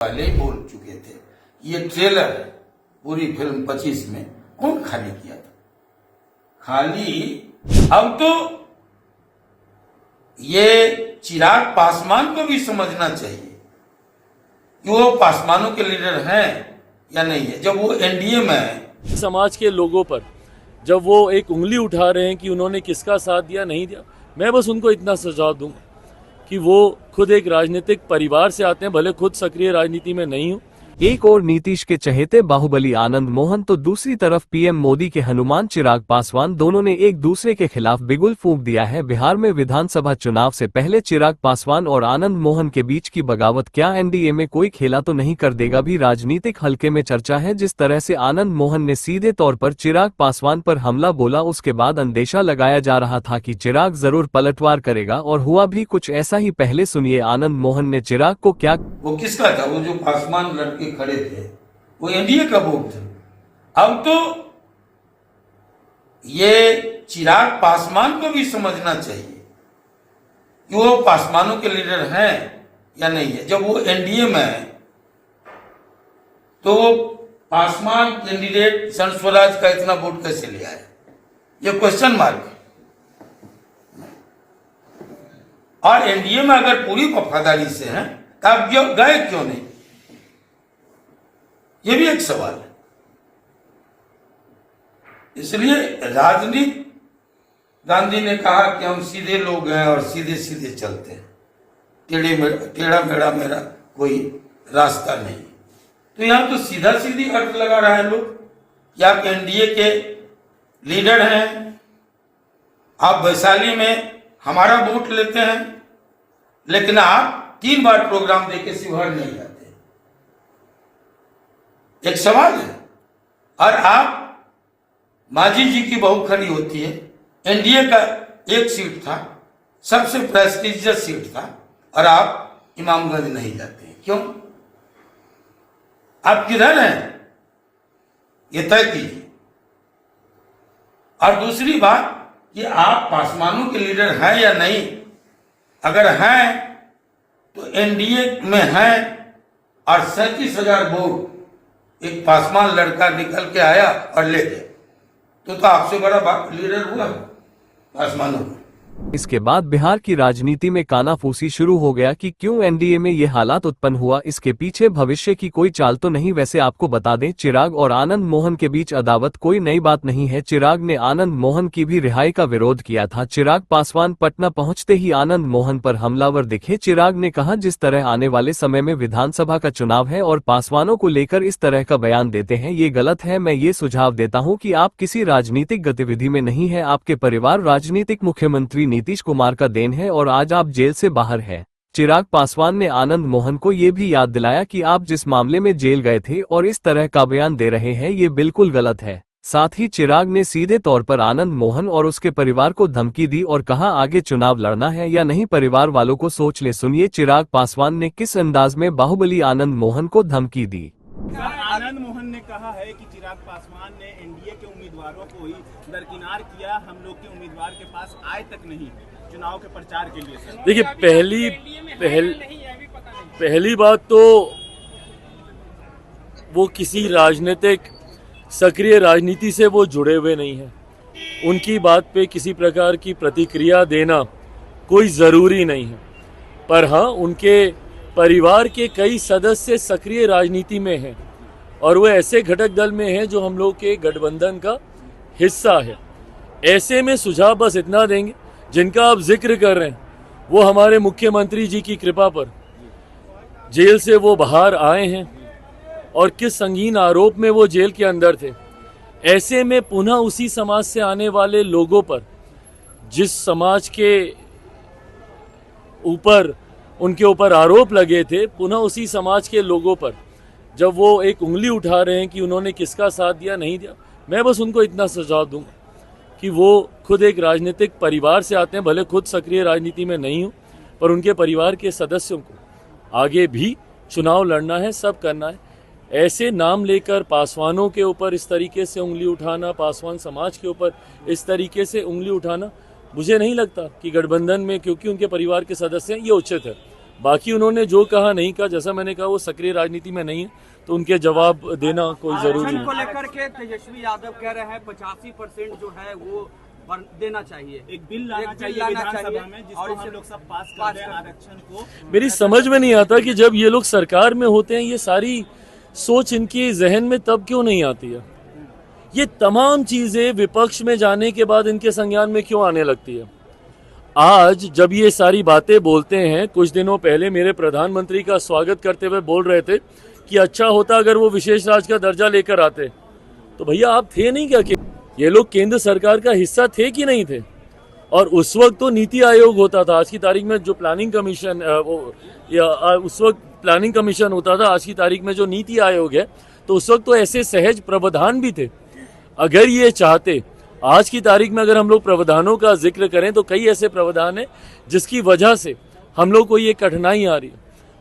पहले ही बोल चुके थे। ये ट्रेलर है, पूरी फिल्म 25 में कौन खाली किया था? खाली अब तो ये चिराग पासवान को भी समझना चाहिए कि वो पासवानों के लीडर हैं या नहीं है। जब वो एनडीए में है, समाज के लोगों पर जब वो एक उंगली उठा रहे हैं कि उन्होंने किसका साथ दिया नहीं दिया, मैं बस उनको इतना सुझाव दूंगा कि वो खुद एक राजनीतिक परिवार से आते हैं, भले खुद सक्रिय राजनीति में नहीं हो। एक और नीतीश के चहेते बाहुबली आनंद मोहन तो दूसरी तरफ पीएम मोदी के हनुमान चिराग पासवान दोनों ने एक दूसरे के खिलाफ बिगुल फूंक दिया है। बिहार में विधानसभा चुनाव से पहले चिराग पासवान और आनंद मोहन के बीच की बगावत क्या एनडीए में कोई खेला तो नहीं कर देगा भी राजनीतिक हलके में चर्चा है। जिस तरह से आनंद मोहन ने सीधे तौर पर चिराग पासवान पर हमला बोला, उसके बाद अंदेशा लगाया जा रहा था कि चिराग जरूर पलटवार करेगा और हुआ भी कुछ ऐसा ही। पहले सुनिए आनंद मोहन ने चिराग को क्या। वो किसका था? वो जो पासवान लड़के खड़े थे वो एनडीए का वोट था। अब तो ये चिराग पासवान को भी समझना चाहिए कि वो पासवानों के लीडर हैं या नहीं है। जब वो एनडीए में है तो वो पासवान कैंडिडेट संत स्वराज का इतना वोट कैसे ले आए? ये क्वेश्चन मार्क है। और एनडीए में अगर पूरी वफादारी से हैं तो आप गए क्यों नहीं? ये भी एक सवाल है। इसलिए राजनीति, गांधी ने कहा कि हम सीधे लोग हैं और सीधे सीधे चलते हैं, टेढ़ा मेढ़ा मेरा कोई रास्ता नहीं। तो यहां तो सीधा सीधी अर्थ लगा रहा है लोग कि आप एनडीए के लीडर हैं, आप वैशाली में हमारा वोट लेते हैं, लेकिन आप 3 बार प्रोग्राम देके शिवहर नहीं जाते। एक सवाल है। और आप मांझी जी की बहू खड़ी होती है, एनडीए का एक सीट था, सबसे प्रेस्टिजियस सीट था, और आप इमामगंज नहीं जाते हैं। क्यों? आप किधर हैं ये तय कीजिए। और दूसरी बात कि आप पासवानों के लीडर हैं या नहीं। अगर हैं तो एनडीए में हैं और 37,000 वोट एक पासवान लड़का निकल के आया और ले गया, तो आपसे बड़ा लीडर हुआ पासवानों का। इसके बाद बिहार की राजनीति में कानाफूसी शुरू हो गया कि क्यों एनडीए में ये हालात उत्पन्न हुआ। इसके पीछे भविष्य की कोई चाल तो नहीं। वैसे आपको बता दें, चिराग और आनंद मोहन के बीच अदावत कोई नई बात नहीं है। चिराग ने आनंद मोहन की भी रिहाई का विरोध किया था। चिराग पासवान पटना पहुंचते ही आनंद मोहन पर हमलावर दिखे। चिराग ने कहा, जिस तरह आने वाले समय में विधानसभा का चुनाव है और पासवानों को लेकर इस तरह का बयान देते हैं, ये गलत है। मैं ये सुझाव देता हूँ कि आप किसी राजनीतिक गतिविधि में नहीं है। आपके परिवार राजनीतिक मुख्यमंत्री नीतीश कुमार का देन है और आज आप जेल से बाहर हैं। चिराग पासवान ने आनंद मोहन को ये भी याद दिलाया कि आप जिस मामले में जेल गए थे और इस तरह का बयान दे रहे हैं, ये बिल्कुल गलत है। साथ ही चिराग ने सीधे तौर पर आनंद मोहन और उसके परिवार को धमकी दी और कहा, आगे चुनाव लड़ना है या नहीं, परिवार वालों को सोच ले। सुनिए चिराग पासवान ने किस अंदाज में बाहुबली आनंद मोहन को धमकी दी। आनंद मोहन ने कहा है कि चिराग पासवान ने एनडीए के उम्मीदवारों को ही दरकिनार किया, हम लोग के उम्मीदवार के पास आए तक नहीं चुनाव के प्रचार के लिए। देखिए, पहली बात तो वो किसी राजनीतिक सक्रिय राजनीति से वो जुड़े हुए नहीं हैं। उनकी बात पे किसी प्रकार की प्रतिक्रिया देना कोई ज़रूरी नहीं है। पर हाँ, उनके परिवार के कई सदस्य सक्रिय राजनीति में हैं और वो ऐसे घटक दल में हैं जो हम लोग के गठबंधन का हिस्सा है। ऐसे में सुझाव बस इतना देंगे, जिनका आप जिक्र कर रहे हैं वो हमारे मुख्यमंत्री जी की कृपा पर जेल से वो बाहर आए हैं और किस संगीन आरोप में वो जेल के अंदर थे। ऐसे में पुनः उसी समाज से आने वाले लोगों पर, जिस समाज के ऊपर उनके ऊपर आरोप लगे थे, पुनः उसी समाज के लोगों पर जब वो एक उंगली उठा रहे हैं कि उन्होंने किसका साथ दिया नहीं दिया, मैं बस उनको इतना सुझाव दूंगा कि वो खुद एक राजनीतिक परिवार से आते हैं, भले खुद सक्रिय राजनीति में नहीं हो, पर उनके परिवार के सदस्यों को आगे भी चुनाव लड़ना है, सब करना है। ऐसे नाम लेकर पासवानों के ऊपर इस तरीके से उंगली उठाना, पासवान समाज के ऊपर इस तरीके से उंगली उठाना, मुझे नहीं लगता कि गठबंधन में, क्योंकि उनके परिवार के सदस्य हैं, ये उचित है। बाकी उन्होंने जो कहा नहीं कहा, जैसा मैंने कहा वो सक्रिय राजनीति में नहीं है, तो उनके जवाब देना कोई जरूरी आरक्षण को नहीं। लेकर के तेजस्वी यादव कह रहे हैं 85% जो है वो देना चाहिए, एक बिल लाना चाहिए विधानसभा में जिसको हम लोग सब पास कर दें आरक्षण को। मेरी समझ में नहीं आता कि जब ये लोग सरकार में होते हैं ये सारी सोच इनकी जहन में तब क्यों नहीं आती है। ये तमाम चीजें विपक्ष में जाने के बाद इनके संज्ञान में क्यों आने लगती है। आज जब ये सारी बातें बोलते हैं, कुछ दिनों पहले मेरे प्रधानमंत्री का स्वागत करते हुए बोल रहे थे कि अच्छा होता अगर वो विशेष राज्य का दर्जा लेकर आते, तो भैया आप थे नहीं क्या? ये लोग केंद्र सरकार का हिस्सा थे कि नहीं थे? और उस वक्त तो नीति आयोग होता था, आज की तारीख में जो प्लानिंग कमीशन उस वक्त प्लानिंग कमीशन होता था, आज की तारीख में जो नीति आयोग है, तो उस वक्त तो ऐसे सहज प्रावधान भी थे। अगर ये चाहते, आज की तारीख में अगर हम लोग प्रावधानों का जिक्र करें तो कई ऐसे प्रावधान हैं जिसकी वजह से हम लोग को ये कठिनाई आ रही है।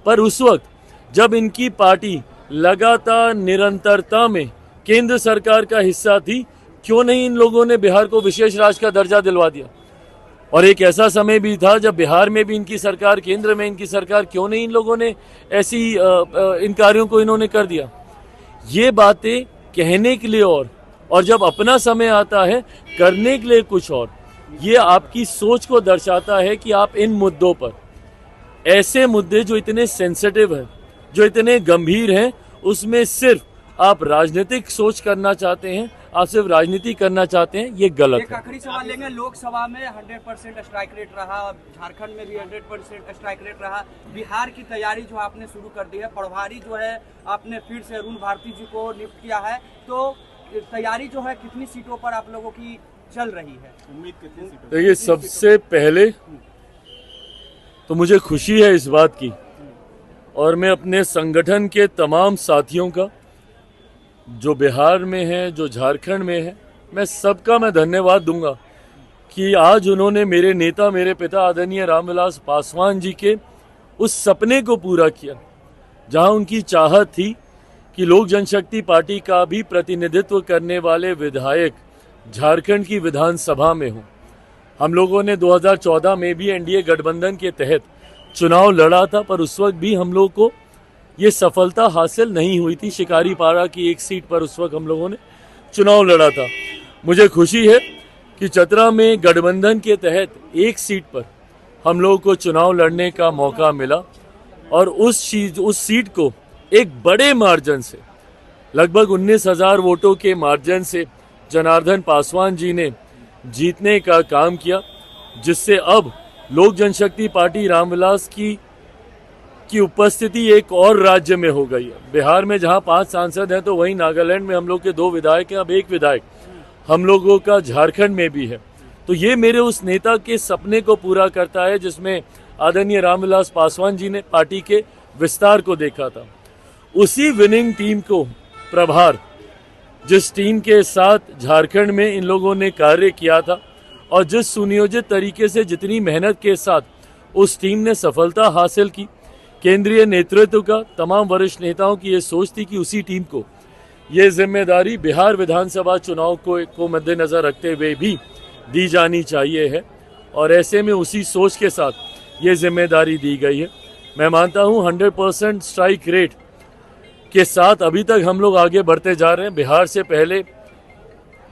पर उस वक्त जब इनकी पार्टी लगातार निरंतरता में केंद्र सरकार का हिस्सा थी, क्यों नहीं इन लोगों ने बिहार को विशेष राज्य का दर्जा दिलवा दिया? और एक ऐसा समय भी था जब बिहार में भी इनकी सरकार, केंद्र में इनकी सरकार, क्यों नहीं इन लोगों ने ऐसी इन कार्यों को इन्होंने कर दिया? ये बातें कहने के लिए और जब अपना समय आता है करने के लिए कुछ और। ये आपकी सोच को दर्शाता है कि आप इन मुद्दों पर, ऐसे मुद्दे जो इतने सेंसिटिव हैं, जो इतने गंभीर हैं, उसमें सिर्फ आप राजनीतिक सोच करना चाहते हैं, आप सिर्फ राजनीति करना चाहते हैं। ये गलत एक है। आखिरी सवाल लेंगे। लोकसभा में 100% स्ट्राइक रेट रहा, झारखंड में भी 100% स्ट्राइक रेट रहा। बिहार की तैयारी जो आपने शुरू कर दी है, प्रभारी जो है आपने फिर से अरुण भारती जी को नियुक्त किया है, तो तैयारी जो है कितनी सीटों पर आप लोगों की चल रही है? उम्मीद कितनी सीटों? देखिए, सबसे पहले तो मुझे खुशी है इस बात की, और मैं अपने संगठन के तमाम साथियों का, जो बिहार में है, जो झारखंड में है, मैं सबका मैं धन्यवाद दूंगा कि आज उन्होंने मेरे नेता, मेरे पिता आदरणीय रामविलास पासवान जी के उस सपने को पूरा किया, जहां उनकी चाहत थी कि लोक जनशक्ति पार्टी का भी प्रतिनिधित्व करने वाले विधायक झारखंड की विधानसभा में हों। हम लोगों ने 2014 में भी एनडीए गठबंधन के तहत चुनाव लड़ा था, पर उस वक्त भी हम लोग को ये सफलता हासिल नहीं हुई थी। शिकारीपाड़ा की एक सीट पर उस वक्त हम लोगों ने चुनाव लड़ा था। मुझे खुशी है कि चतरा में गठबंधन के तहत एक सीट पर हम लोगों को चुनाव लड़ने का मौका मिला, और उस सीट को एक बड़े मार्जिन से, लगभग 19,000 वोटों के मार्जिन से जनार्दन पासवान जी ने जीतने का काम किया, जिससे अब लोक जनशक्ति पार्टी रामविलास की उपस्थिति एक और राज्य में हो गई है। बिहार में जहां 5 सांसद हैं, तो वहीं नागालैंड में हम लोग के 2 विधायक हैं, अब 1 विधायक हम लोगों का झारखंड में भी है। तो ये मेरे उस नेता के सपने को पूरा करता है जिसमें आदरणीय रामविलास पासवान जी ने पार्टी के विस्तार को देखा था। उसी विनिंग टीम को प्रभार, जिस टीम के साथ झारखंड में इन लोगों ने कार्य किया था, और जिस सुनियोजित तरीके से, जितनी मेहनत के साथ उस टीम ने सफलता हासिल की, केंद्रीय नेतृत्व का, तमाम वरिष्ठ नेताओं की ये सोच थी कि उसी टीम को ये जिम्मेदारी बिहार विधानसभा चुनाव को मद्देनजर रखते हुए भी दी जानी चाहिए है, और ऐसे में उसी सोच के साथ ये जिम्मेदारी दी गई है। मैं मानता हूँ 100% स्ट्राइक रेट के साथ अभी तक हम लोग आगे बढ़ते जा रहे हैं। बिहार से पहले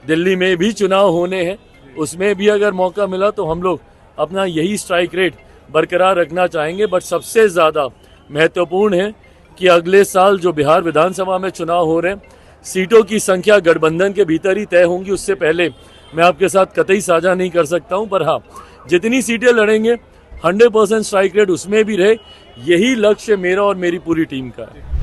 दिल्ली में भी चुनाव होने हैं, उसमें भी अगर मौका मिला तो हम लोग अपना यही स्ट्राइक रेट बरकरार रखना चाहेंगे। बट सबसे ज़्यादा महत्वपूर्ण है कि अगले साल जो बिहार विधानसभा में चुनाव हो रहे हैं, सीटों की संख्या गठबंधन के भीतर ही तय होंगी, उससे पहले मैं आपके साथ कतई साझा नहीं कर सकता हूं। पर हाँ, जितनी सीटें लड़ेंगे 100% स्ट्राइक रेट उसमें भी रहे, यही लक्ष्य मेरा और मेरी पूरी टीम का है।